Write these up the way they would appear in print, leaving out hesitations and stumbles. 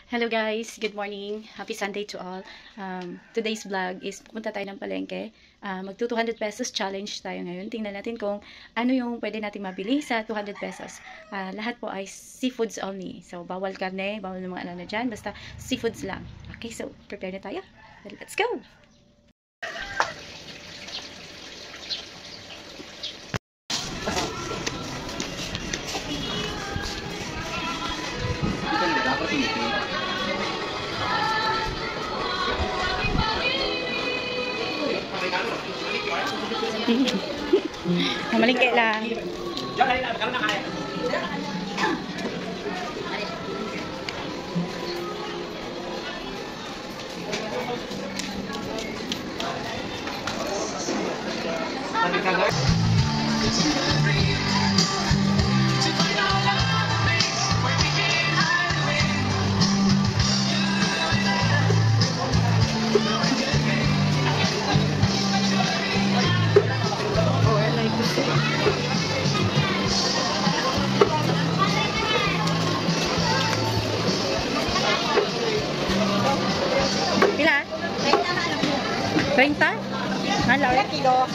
Hello guys, good morning. Happy Sunday to all. Today's vlog is pupunta tayo ng palengke. Magto 200 pesos challenge tayo ngayon. Tingnan natin kung ano yung pwede natin mabili sa 200 pesos. Lahat po ay seafoods only. So bawal karne, bawal ng mga ano na dyan. Basta seafoods lang. Okay, so prepare na tayo. Let's go! Mamalingke lang. Pila? 30? Hala, kilo.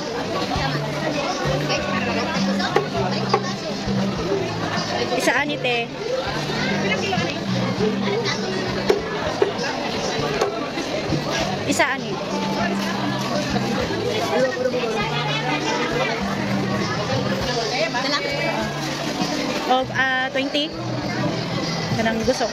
Isa anit eh. Isa anit. O, 20? Kanang gusto.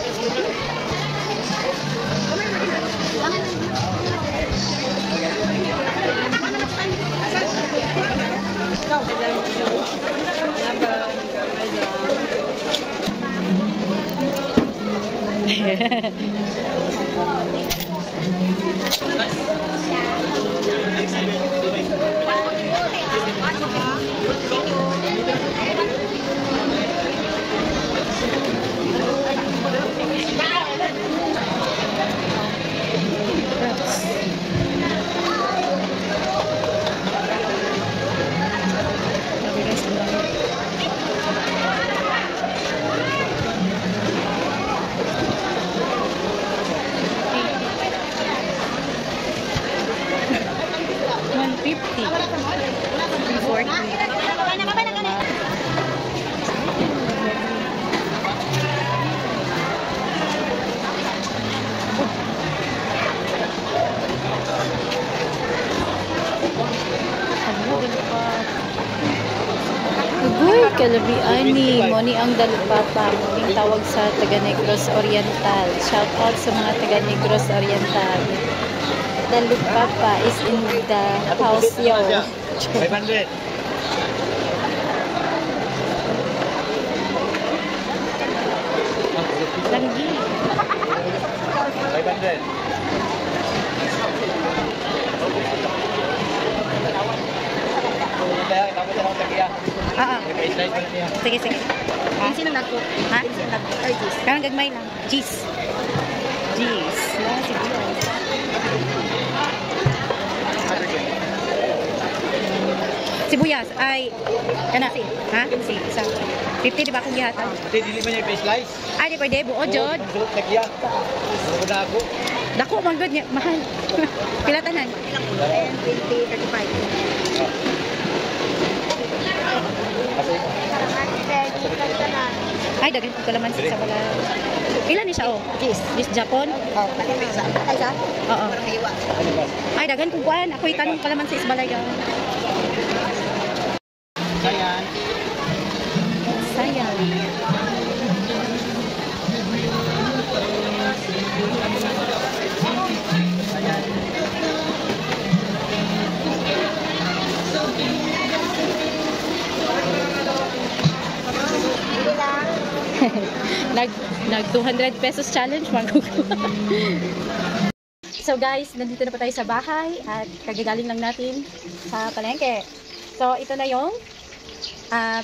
Uy, kalabiani. Moni ang dalupapa. Muling tawag sa taga Negros Oriental. Shout out sa mga taga Negros Oriental. Dalupapa is in the house, yo. 500. Langgi. 500. Sige, sige. Sino nagko? Ha? Karang gagmay lang. Cheese. Cheese. Si sibuyas ay kana ha? Si isa. 50 di ba akong gihatan? Hindi, dili ba niya i slice? Ay, di pwede. Buo, Jod. Nagya. Ano na ako? Dako, man good niya. Mahal. Pilatanan. 20, 35. Ay, dagan ko kalamansi sa wala. Ilan ni siya, oh? Cheese. Cheese Japon? Oh, ay sa? Oo. Ay, dagan kong kuhan. Ako itanong kalamansi sa balay. Sayan. Sayang. nag 200 pesos challenge So guys, nandito na pa tayo sa bahay at kagagaling lang natin sa palengke. So ito na yung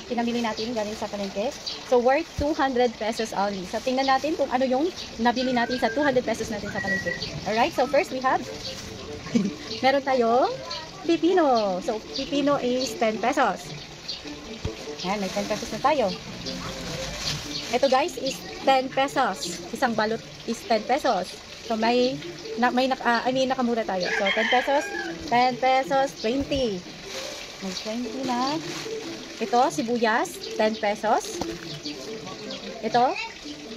pinamili natin galing sa palengke. So worth 200 pesos only. So tingnan natin kung ano yung nabili natin sa 200 pesos natin sa palengke. Alright, so first we have meron tayong pipino. So pipino is 10 pesos. Ayan, may 10 pesos na tayo. Ito guys is 10 pesos. Isang balot is 10 pesos. So nakamura tayo. So 10 pesos, 10 pesos, 20. May 20 na. Ito, sibuyas, 10 pesos. Ito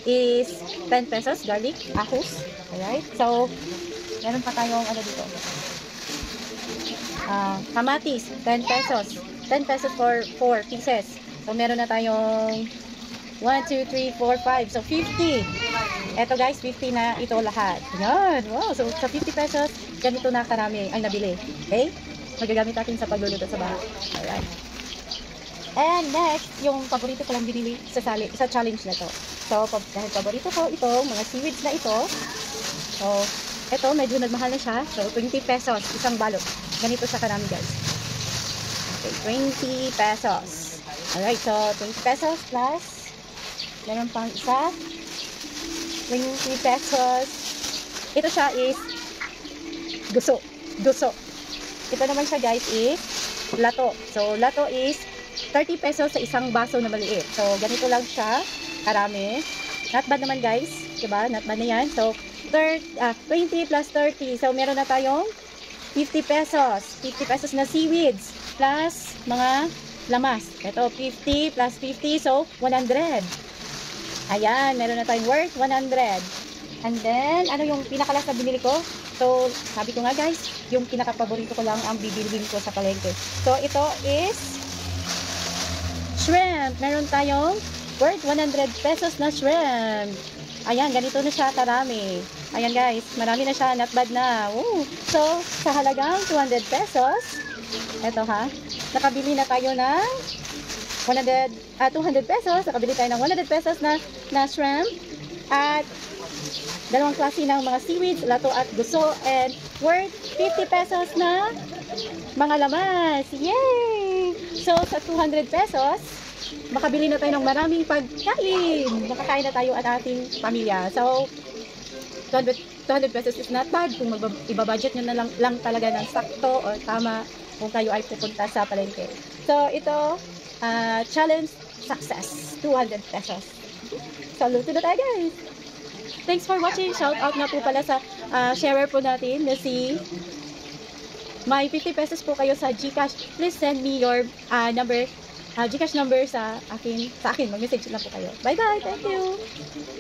is 10 pesos, garlic, ahos. Alright? So, meron pa tayong ano dito. Kamatis, 10 pesos. 10 pesos for 4 pieces. So, meron na tayong 1, 2, 3, 4, 5. So, 50. Eto guys, 50 na ito lahat. Yan. Wow. So, sa 50 pesos, ganito na karami ang nabili. Okay? Magagamit natin sa pagluluto sa bahay. Alright. And next, yung paborito ko lang binili sa challenge na to. So, dahil paborito ko itong mga seaweeds na ito. So, ito, medyo nagmahal na siya. So, 20 pesos, isang balot. Ganito sa karami guys. Okay, 20 pesos. Alright, so 20 pesos plus, meron pang isa, 20 pesos. Ito siya is guso. Ito naman siya guys is lato. So, lato is 30 pesos sa isang baso na maliit. So, ganito lang siya, karami. Not bad naman guys, diba? Not bad na yan. So, 20 plus 30. So, meron na tayong 50 pesos. 50 pesos na seaweeds plus mga lamas. Ito, 50 plus 50. So, 100. Ayan, meron na tayong worth 100. And then, ano yung pinakalas na binili ko? So, sabi ko nga guys, yung pinaka-paborito ko lang ang bibilhin ko sa palengke. So, ito is shrimp. Meron tayong worth 100 pesos na shrimp. Ayan, ganito na siya karami. Ayan guys, marami na siya, not bad na. Woo. So, sa halagang 200 pesos, eto ha, nakabili na tayo ng 200 pesos, nakabili tayo ng 100 pesos na shrimp, at dalawang klase ng mga seaweeds, lato at guso, and worth 50 pesos na mga lamas. Yay! So, sa 200 pesos, makabili na tayo ng maraming pagkain. Makakain na tayo at ating pamilya. So, 200 pesos is not bad kung ibabudget nyo na lang talaga ng sakto o tama kung kayo ay pupunta sa palengke. So, ito, challenge success. 200 pesos. So, luto na tayo guys. Thanks for watching. Shout out nga po pala sa sharer po natin na si may 50 pesos po kayo sa GCash. Please send me your number, GCash number sa akin. Mag-message lang po kayo. Bye-bye. Thank you.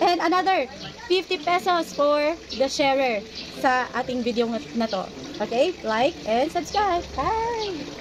And another 50 pesos for the sharer sa ating video na to. Okay? Like and subscribe. Bye!